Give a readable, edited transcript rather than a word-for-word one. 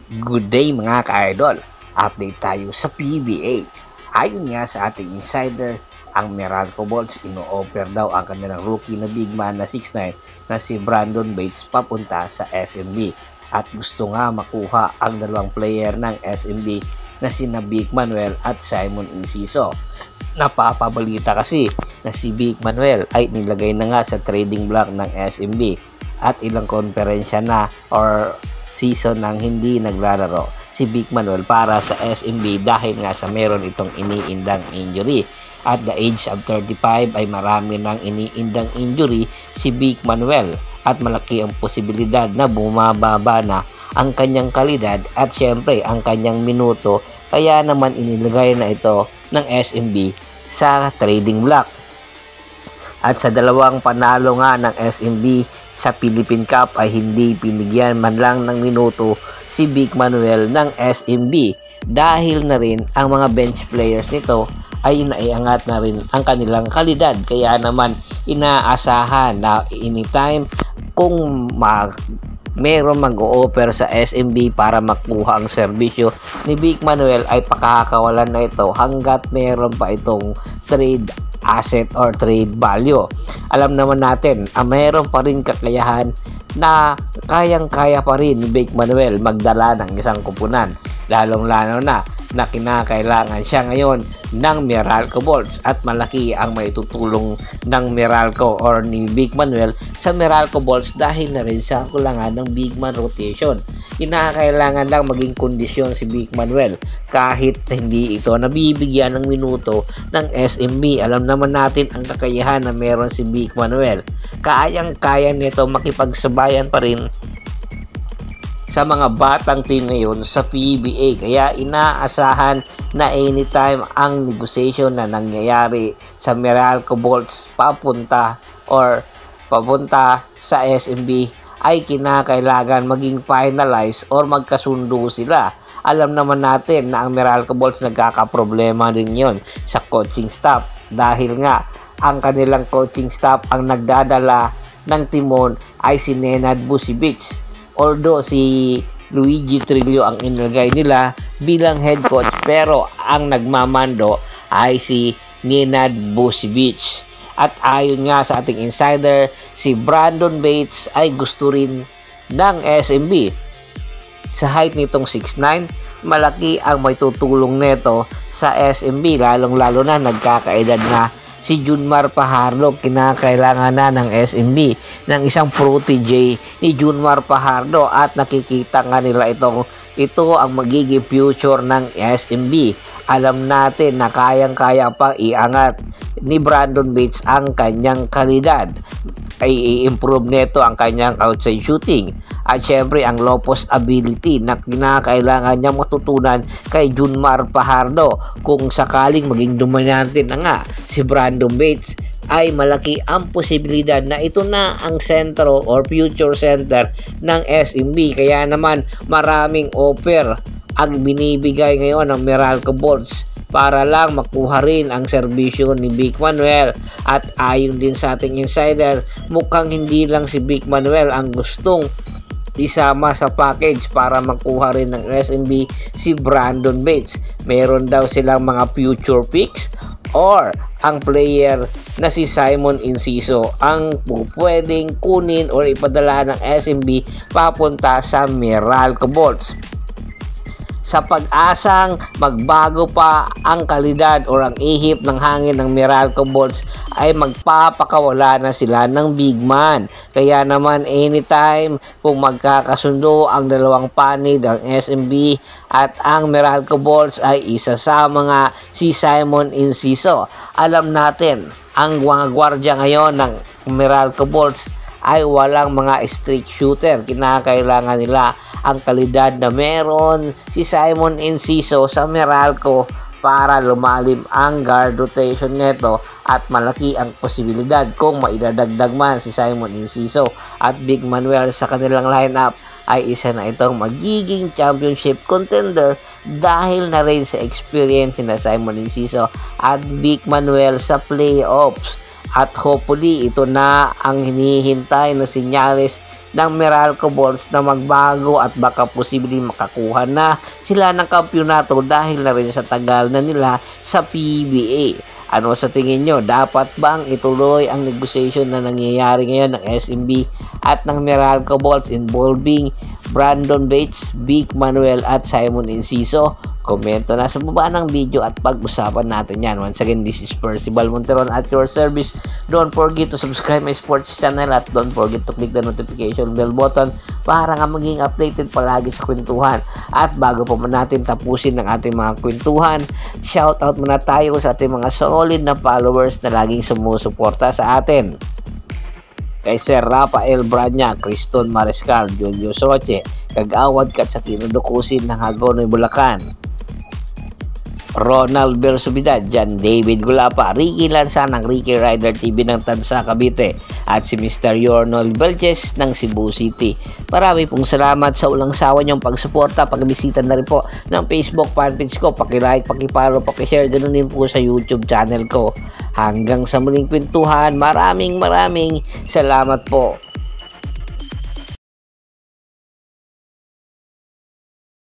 Good day mga ka-idol! Update tayo sa PBA. Ayon nga sa ating insider, ang Meralco Bolts ino-offer daw ang kanilang rookie na big man na 6'9" na si Brandon Bates papunta sa SMB. At gusto nga makuha ang dalawang player ng SMB na sina Vic Manuel at Simon Enciso. Napapabalita kasi na si Vic Manuel ay nilagay na nga sa trading block ng SMB at ilang konferensya na or season nang hindi naglalaro si Vic Manuel para sa SMB dahil nga sa meron itong iniindang injury. At the age of 35 ay marami nang iniindang injury si Vic Manuel at malaki ang posibilidad na bumababa na ang kanyang kalidad at syempre ang kanyang minuto, kaya naman inilagay na ito ng SMB sa trading block. At sa dalawang panalo nga ng SMB sa Philippine Cup ay hindi pinigyan man lang ng minuto si Vic Manuel ng SMB dahil na rin ang mga bench players nito ay naiangat na rin ang kanilang kalidad, kaya naman inaasahan na anytime kung meron mag-o-offer sa SMB para makuha ang serbisyo ni Vic Manuel ay pakakawalan na ito hanggat meron pa itong trade asset or trade value. Alam naman natin, mayroon pa rin kakayahan na kayang-kaya pa rin ni Vic Manuel magdala ng isang kupunan, lalong-lalo na kinakailangan siya ngayon ng Meralco Bolts at malaki ang maitutulong ng Meralco or ni Vic Manuel sa Meralco Bolts dahil na rin sa kulangan ng big man rotation. Kinakailangan lang maging kondisyon si Vic Manuel kahit hindi ito nabibigyan ng minuto ng SMB. Alam naman natin ang kakayahan na meron si Vic Manuel. Kayang-kaya nito makipagsabayan pa rin sa mga batang team ngayon sa PBA, kaya inaasahan na anytime ang negotiation na nangyayari sa Meralco Bolts papunta sa SMB ay kinakailangan maging finalize or magkasundo sila. Alam naman natin na ang Meralco Bolts nagkakaproblema din yon sa coaching staff dahil nga ang kanilang coaching staff ang nagdadala ng timon ay si Nenad Vucevic. Although si Luigi Trillo ang inilagay nila bilang head coach, pero ang nagmamando ay si Nenad Vucevic. At ayon nga sa ating insider, si Brandon Bates ay gusto rin ng SMB. Sa height nitong 6'9", malaki ang may tutulong neto sa SMB, lalong-lalo na nagkakaedad na si Junmar Fajardo. Kinakailangan na ng SMB ng isang protege ni Junmar Fajardo at nakikita nga nila ito ang magiging future ng SMB. Alam natin na kayang-kaya pa iangat ni Brandon Bates ang kanyang kalidad. Ay i-improve neto ang kanyang outside shooting at syempre ang low post ability na kinakailangan niya matutunan kay Junmar Fajardo. Kung sakaling maging dominante na nga si Brandon Bates ay malaki ang posibilidad na ito na ang sentro or future center ng SMB. Kaya naman maraming offer ang binibigay ngayon ng Meralco Bolts para lang makuha rin ang serbisyo ni Vic Manuel. At ayon din sa ating insider, mukhang hindi lang si Vic Manuel ang gustong isama sa package para makuha rin ng SMB si Brandon Bates. Meron daw silang mga future picks or ang player na si Simon Enciso ang pwedeng kunin or ipadala ng SMB papunta sa Meralco Bolts. Sa pag-asang magbago pa ang kalidad o ang ihip ng hangin ng Meralco Bolts ay magpapakawala na sila ng big man. Kaya naman anytime kung magkakasundo ang dalawang panid, ang SMB at ang Meralco Bolts, ay isasama nga si Simon Enciso. Alam natin ang mga gwardiya ngayon ng Meralco Bolts ay walang mga street shooter. Kinakailangan nila ang kalidad na meron si Simon Enciso sa Meralco para lumalim ang guard rotation neto at malaki ang posibilidad kung maidadagdag man si Simon Enciso at Vic Manuel sa kanilang lineup ay isa na itong magiging championship contender dahil na rin sa experience na Simon Enciso at Vic Manuel sa playoffs. At hopefully ito na ang hinihintay na senyales ng Meralco Balls na magbago at baka posibleng makakuha na sila ng kampyonato dahil na rin sa tagal na nila sa PBA. Ano sa tingin nyo? Dapat bang ituloy ang negotiation na nangyayari ngayon ng SMB at ng Meralco Balls involving Brandon Bates, Vic Manuel at Simon Enciso? Komento na sa baba ng video at pag-usapan natin yan. Once again, this is Percival Monteron at your service. Don't forget to subscribe my sports channel at don't forget to click the notification bell button para nga maging updated palagi sa kwentuhan. At bago pa man natin tapusin ng ating mga kwentuhan, shoutout muna tayo sa ating mga solid na followers na laging sumusuporta sa atin. Kay Sir Rafael Branya, Criston Mariscal, Julio Soche, Kagawad kat sa kinudukusin ng Hagonoy, Bulacan, Ronald Bersubidad, John David Gulapa, Ricky Lanza ng Ricky Rider TV ng Tansa, Cavite, at si Mr. Yornol Belches ng Cebu City. Marami pong salamat sa ulang sawa niyong pagsuporta, pagbisita na rin po ng Facebook fanpage ko, paki-like, paki-follow, paki-share, ganun din po sa YouTube channel ko. Hanggang sa muling kwentuhan, maraming salamat po.